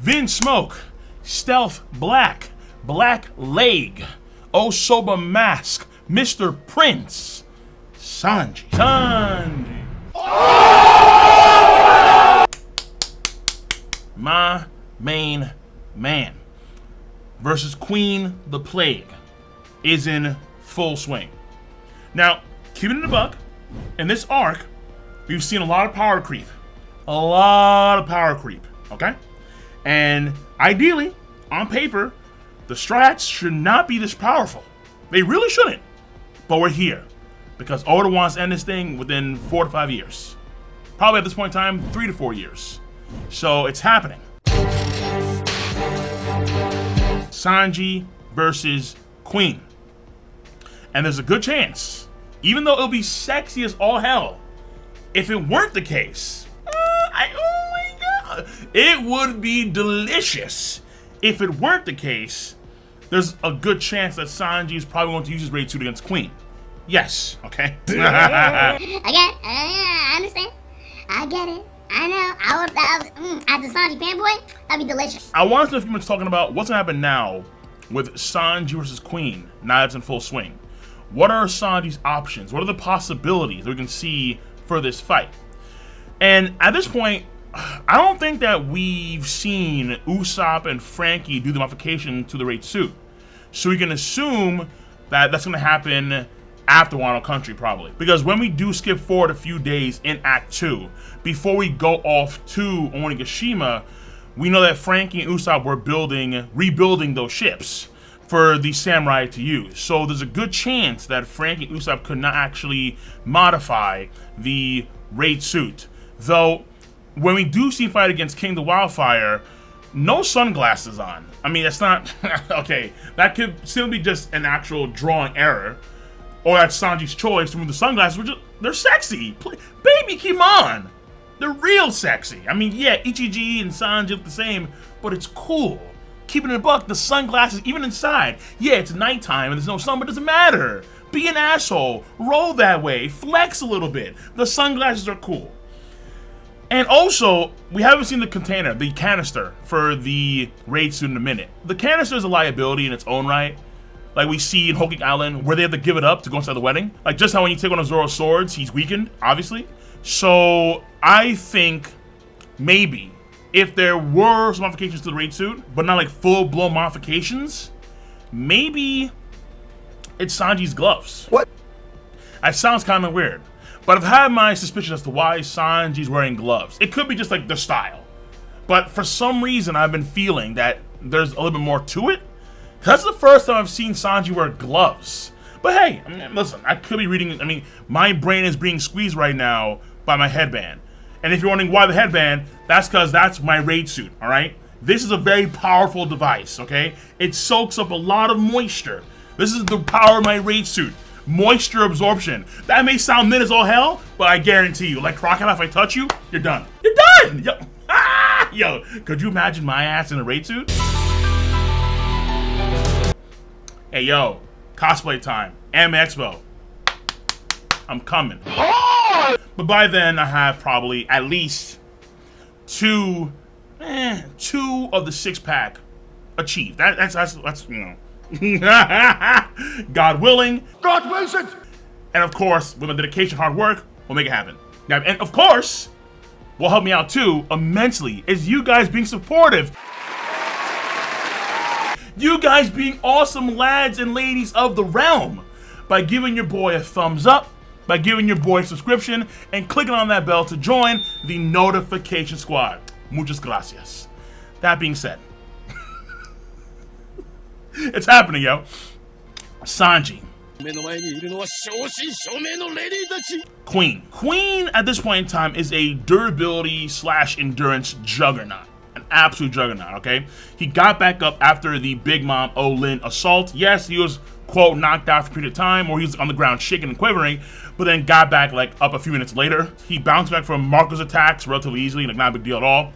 Vin Smoke, Stealth Black, Black Leg, Osoba Mask, Mr. Prince, Sanji. My main man versus Queen the Plague is in full swing. Now, keeping it a buck, in this arc, we've seen a lot of power creep. Okay? And ideally, on paper, the strats should not be this powerful. They really shouldn't. But we're here because Oda wants to end this thing within 4 to 5 years. Probably at this point in time, 3 to 4 years. So it's happening. Sanji versus Queen. And there's a good chance, even though it'll be sexy as all hell, if it weren't the case, oh my god, it would be delicious. If it weren't the case, there's a good chance that Sanji is probably going to use his raid suit against Queen. Yes, okay? I understand. I get it. I know. As a Sanji fanboy, that'd be delicious. I want to know if you're talking about what's going to happen now with Sanji versus Queen, now it's in full swing. What are Sanji's options? What are the possibilities that we can see for this fight? And at this point, I don't think that we've seen Usopp and Frankie do the modification to the raid suit. So we can assume that that's going to happen after Wano Country, probably. Because when we do skip forward a few days in Act 2, before we go off to Onigashima, we know that Frankie and Usopp were rebuilding those ships for the samurai to use. So there's a good chance that Frankie and Usopp could not actually modify the raid suit. Though, when we do see fight against King the Wildfire, no sunglasses on. I mean, that's not... okay, that could still be just an actual drawing error. Or that's Sanji's choice to remove the sunglasses, which they're sexy. Baby, come on. They're real sexy. I mean, yeah, Ichiji and Sanji look the same, but it's cool. Keeping it a buck, the sunglasses, even inside. Yeah, it's nighttime and there's no sun, but it doesn't matter. Be an asshole. Roll that way. Flex a little bit. The sunglasses are cool. And also, we haven't seen the container, the canister, for the raid suit in a minute. The canister is a liability in its own right. Like we see in Whole Cake Island, where they have to give it up to go inside the wedding. Like just how when you take one of Zoro's swords, he's weakened, obviously. So I think maybe if there were some modifications to the raid suit, but not like full-blown modifications, maybe it's Sanji's gloves. What? That sounds kind of weird. But I've had my suspicions as to why Sanji's wearing gloves. It could be just like the style. But for some reason, I've been feeling that there's a little bit more to it. That's the first time I've seen Sanji wear gloves. But hey, I mean, listen, I could be reading, I mean, my brain is being squeezed right now by my headband. And if you're wondering why the headband, that's because that's my raid suit, all right? This is a very powerful device, okay? It soaks up a lot of moisture. This is the power of my raid suit. Moisture absorption. That may sound mid as all hell, but I guarantee you, like Crocodile, if I touch you, you're done. You're done! Yo, yo, could you imagine my ass in a raid suit? Hey, yo, cosplay time. Anime Expo. I'm coming. But by then, I have probably at least two of the 6-pack achieved. That's you know. God willing. God wills it. And of course, with my dedication, hard work, we'll make it happen. Now, and of course, what helped me out too, immensely, is you guys being supportive. You guys being awesome lads and ladies of the realm by giving your boy a thumbs up, by giving your boy a subscription, and clicking on that bell to join the notification squad. Muchas gracias. That being said, it's happening, yo. Sanji. Queen. Queen at this point in time is a durability / endurance juggernaut. An absolute juggernaut, okay? He got back up after the Big Mom Olin assault. Yes, he was, quote, knocked out for a period of time, or he was on the ground shaking and quivering, but then got back, like, up a few minutes later. He bounced back from Marco's attacks relatively easily, like, not a big deal at all.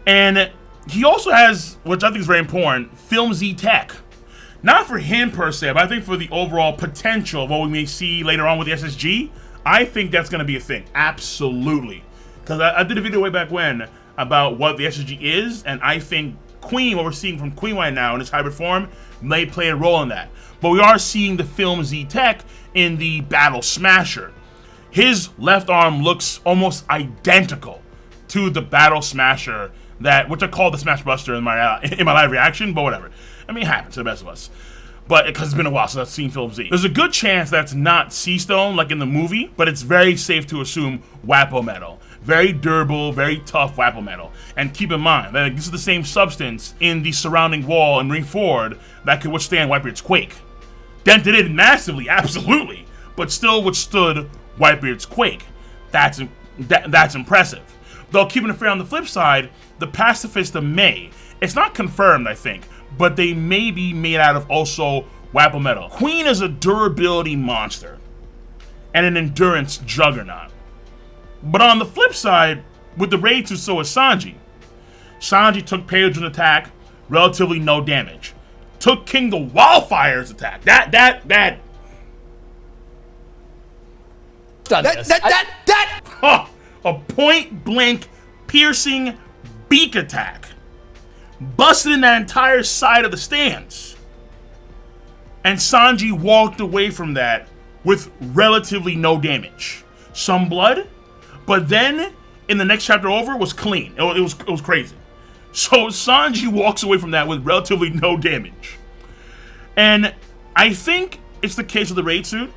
And he also has, which I think is very important, Film Z tech. Not for him per se, but I think for the overall potential of what we may see later on with the SSG, I think that's going to be a thing. Absolutely. Because I did a video way back when about what the SSG is, and I think Queen, what we're seeing from Queen right now in its hybrid form, may play a role in that. But we are seeing the Film Z tech in the Battle Smasher. His left arm looks almost identical to the Battle Smasher, which I call the Smash Buster in my live reaction, but whatever. I mean, it happens to the best of us. But because it's been a while since I've seen Film Z. There's a good chance that's not Sea Stone like in the movie, but it's very safe to assume Wappo Metal. Very durable, very tough Wappo Metal. And keep in mind that this is the same substance in the surrounding wall in Ring Forward that could withstand Whitebeard's Quake. Dented it massively, absolutely, but still withstood Whitebeard's Quake. That's impressive. Though, keeping it fair on the flip side, the Pacifista may. It's not confirmed, I think, but they may be made out of also Wappo Metal. Queen is a durability monster and an endurance juggernaut. But on the flip side, with the raid suit, so is Sanji. Sanji took Pedro's attack, relatively no damage. Took King the Wildfire's attack. A point blank piercing beak attack. Busted in that entire side of the stands. And Sanji walked away from that with relatively no damage. Some blood, but then in the next chapter over was clean. It was crazy. So Sanji walks away from that with relatively no damage. And I think it's the case with the raid suit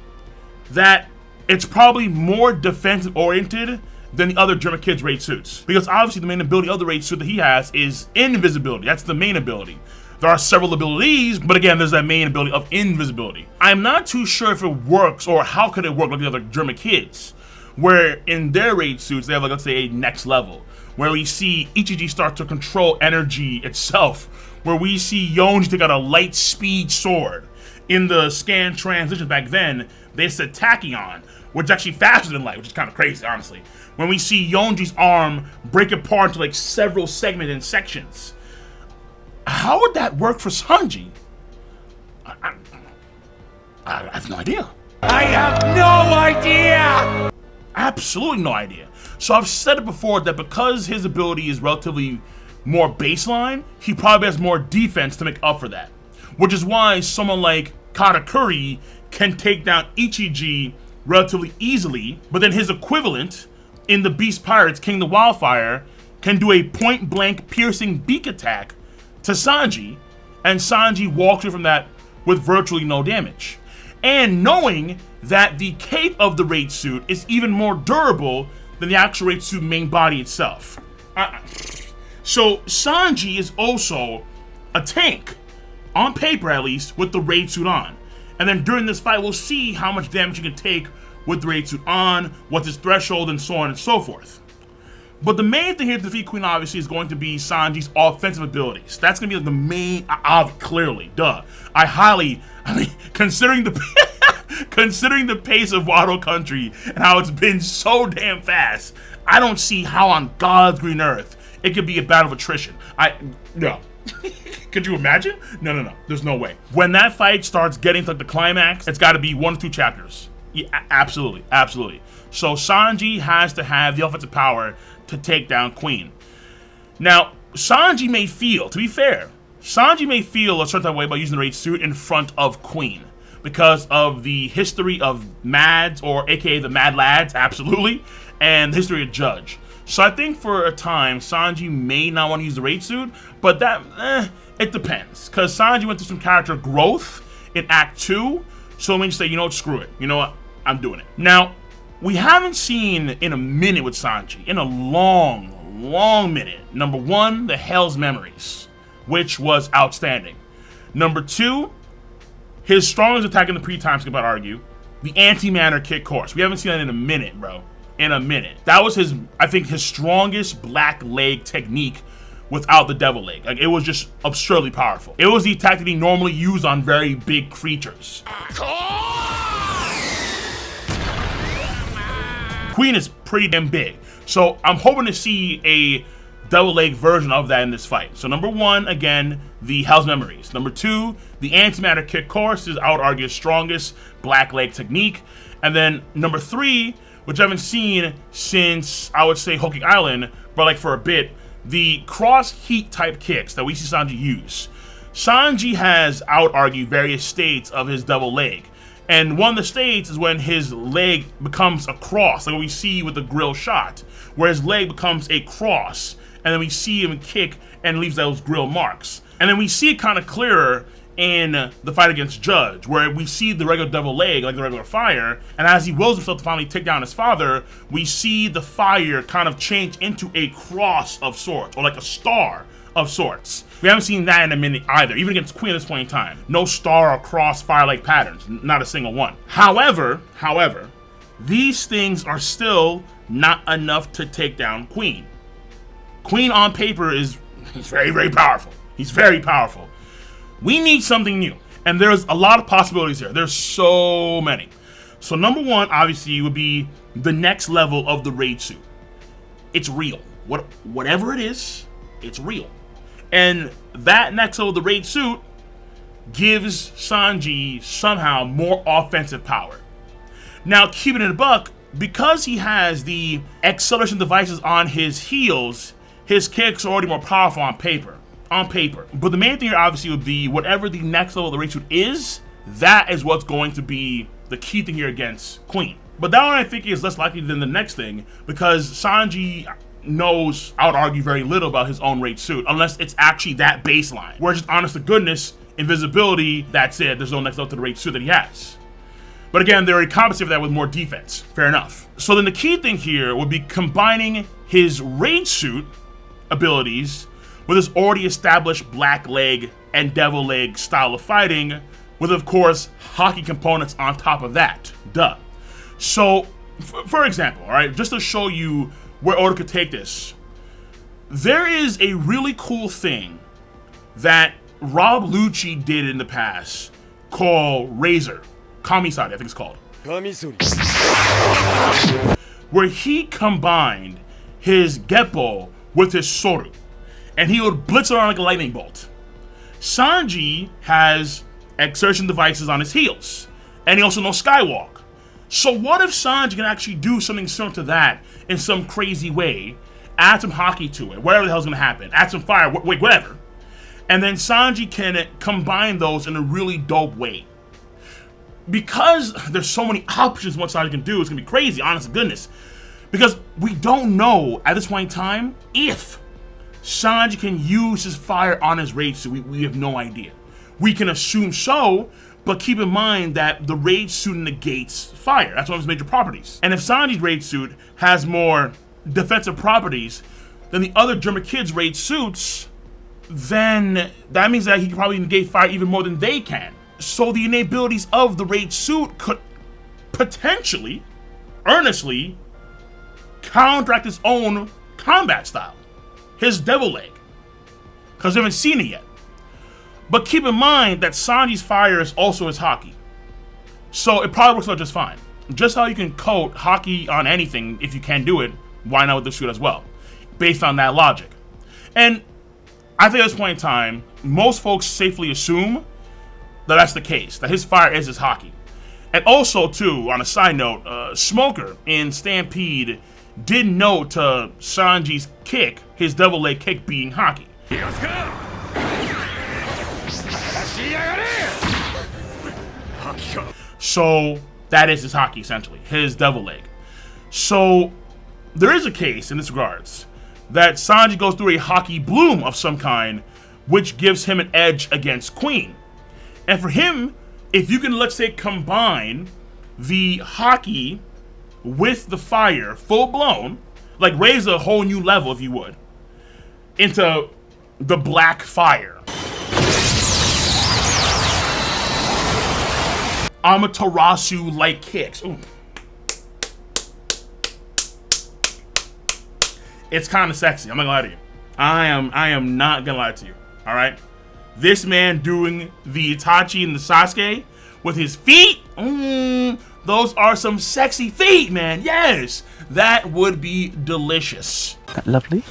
that it's probably more defensive oriented than the other German Kid's raid suits. Because obviously the main ability of the raid suit that he has is invisibility. That's the main ability. There are several abilities, but again, there's that main ability of invisibility. I'm not too sure if it works or how could it work like the other German Kids, where in their raid suits, they have, like, let's say, a next level, where we see Ichiji start to control energy itself, where we see Yonji take out a light speed sword. In the scan transition back then, they said Tachyon, which is actually faster than light, which is kind of crazy, honestly. When we see Yonji's arm break apart into like several segments and sections. How would that work for Sanji? I have no idea. I have no idea! Absolutely no idea. So I've said it before that because his ability is relatively more baseline, he probably has more defense to make up for that. Which is why someone like Katakuri can take down Ichiji relatively easily, but then his equivalent in the Beast Pirates, King the Wildfire, can do a point-blank piercing beak attack to Sanji, and Sanji walks away from that with virtually no damage. And knowing that the cape of the raid suit is even more durable than the actual raid suit main body itself. So Sanji is also a tank, on paper at least, with the raid suit on. And then during this fight, we'll see how much damage you can take with the raid suit on, what's his threshold, and so on and so forth. But the main thing here to defeat Queen, obviously, is going to be Sanji's offensive abilities. That's going to be the main, clearly, duh. Considering the pace of Wado Country and how it's been so damn fast, I don't see how on God's green earth it could be a battle of attrition. No. Could you imagine? No. There's no way. When that fight starts getting to the climax, it's got to be 1 or 2 chapters. Yeah, absolutely. So Sanji has to have the offensive power to take down Queen. Now, Sanji may feel, to be fair, a certain way about using the raid suit in front of Queen because of the history of Mads, or aka the Mad Lads, absolutely, and the history of Judge. So I think for a time, Sanji may not want to use the raid suit, but it depends. Because Sanji went through some character growth in Act 2, so it means say, you know what, screw it. You know what, I'm doing it. Now, we haven't seen in a minute with Sanji, in a long minute. Number 1, the Hell's Memories, which was outstanding. Number 2, his strongest attack in the pre-time skip, I'd argue, the anti-manner kick course. We haven't seen that in a minute, bro. In a minute. That was his strongest black leg technique without the devil leg. Like, it was just absurdly powerful. It was the attack that he normally used on very big creatures. Queen is pretty damn big, so I'm hoping to see a double leg version of that in this fight. So number 1, again, the Hell's Memories. Number 2, the anti-matter kick course is, I would argue, his strongest black leg technique. And then number 3, which I haven't seen since, I would say, Hoking Island, but like for a bit, the cross heat type kicks that we see Sanji use. Sanji has out-argued various states of his double leg. And one of the states is when his leg becomes a cross, like what we see with the grill shot, where his leg becomes a cross, and then we see him kick and leaves those grill marks. And then we see it kind of clearer in the fight against Judge, where we see the regular double leg, like the regular fire, and as he wills himself to finally take down his father, we see the fire kind of change into a cross of sorts, or like a star of sorts. We haven't seen that in a minute either, even against Queen at this point in time. No star or cross fire-like patterns, not a single one. However, these things are still not enough to take down Queen. Queen on paper he's very, very powerful. He's very powerful. We need something new, and there's a lot of possibilities here. There's so many. So number one, obviously, would be the next level of the raid suit. It's real. Whatever it is, it's real. And that next level of the raid suit gives Sanji somehow more offensive power. Now, keeping it a buck, because he has the acceleration devices on his heels, his kicks are already more powerful on paper. But the main thing here obviously would be whatever the next level of the raid suit is, that is what's going to be the key thing here against Queen. But that one I think is less likely than the next thing, because Sanji knows, I would argue, very little about his own raid suit, unless it's actually that baseline. Where just honest to goodness, invisibility, that's it, there's no next level to the raid suit that he has. But again, they already compensated for that with more defense. Fair enough. So then the key thing here would be combining his raid suit abilities with his already established black leg and devil leg style of fighting, with of course hockey components on top of that. Duh. So, for example, all right, just to show you where Oda could take this, there is a really cool thing that Rob Lucci did in the past called Razor. Kamisari, I think it's called. Where he combined his Geppo with his Soru, and he would blitz around like a lightning bolt. Sanji has exertion devices on his heels, and he also knows Skywalk. So what if Sanji can actually do something similar to that in some crazy way, add some hockey to it, whatever the hell's gonna happen, add some fire, whatever, and then Sanji can combine those in a really dope way. Because there's so many options what Sanji can do, it's gonna be crazy, honest to goodness. Because we don't know at this point in time if Sanji can use his fire on his raid suit. We have no idea. We can assume so, but keep in mind that the raid suit negates fire. That's one of his major properties. And if Sanji's raid suit has more defensive properties than the other German kids' raid suits, then that means that he can probably negate fire even more than they can. So the innate abilities of the raid suit could potentially, earnestly, counteract his own combat style. His devil leg. Because we haven't seen it yet. But keep in mind that Sanji's fire is also his hockey. So it probably works out just fine. Just how you can coat hockey on anything, if you can do it, why not with the suit as well? Based on that logic. And I think at this point in time, most folks safely assume that that's the case, that his fire is his hockey. And also, too, on a side note, Smoker in Stampede did note to Sanji's kick, his double leg kick, being hockey. So that is his hockey, essentially, his devil leg. So there is a case in this regards that Sanji goes through a hockey bloom of some kind, which gives him an edge against Queen. And for him, if you can, let's say, combine the hockey with the fire full blown, like raise a whole new level, if you would, into the black fire. Amaterasu-like kicks. Ooh. It's kind of sexy. I'm not gonna lie to you. I am not gonna lie to you. All right. This man doing the Itachi and the Sasuke with his feet. Those are some sexy feet, man. Yes, that would be delicious. Lovely.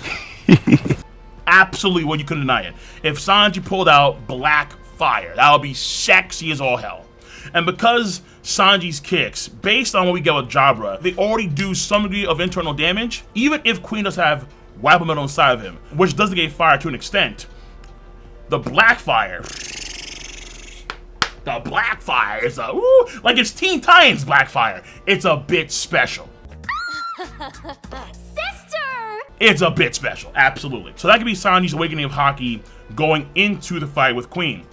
Absolutely, well, you couldn't deny it. If Sanji pulled out black fire, that would be sexy as all hell. And because Sanji's kicks, based on what we get with Jabra, they already do some degree of internal damage. Even if Queen does have white elemental inside of him, which does negate fire to an extent. The black fire. The black fire is a, ooh, like it's Teen Titans black fire. It's a bit special. Sister! It's a bit special, absolutely. So that could be Sanji's awakening of Haki going into the fight with Queen.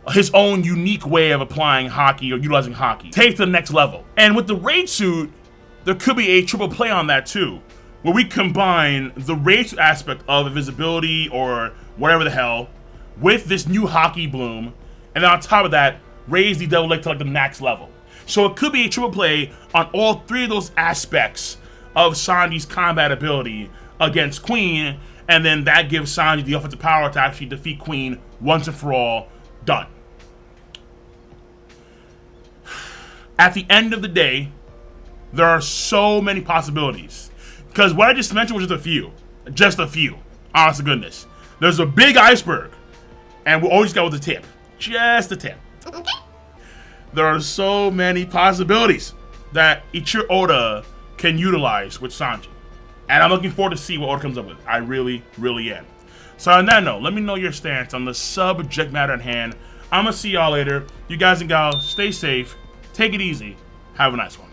His own unique way of applying Haki or utilizing Haki. Take it to the next level. And with the raid suit, there could be a triple play on that too, where we combine the raid suit aspect of invisibility or whatever the hell with this new Haki bloom, and then on top of that, raise the Devil Lake to like the max level. So it could be a triple play on all three of those aspects of Sanji's combat ability against Queen, and then that gives Sanji the offensive power to actually defeat Queen once and for all. Done. At the end of the day, there are so many possibilities. Because what I just mentioned was just a few. Just a few. Honest to goodness. There's a big iceberg. And we'll always go with the tip. Just the tip. Okay. There are so many possibilities that Ichiro Oda can utilize with Sanji. And I'm looking forward to see what Oda comes up with. I really, really am. So on that note, let me know your stance on the subject matter at hand. I'm going to see y'all later. You guys and gals, stay safe. Take it easy. Have a nice one.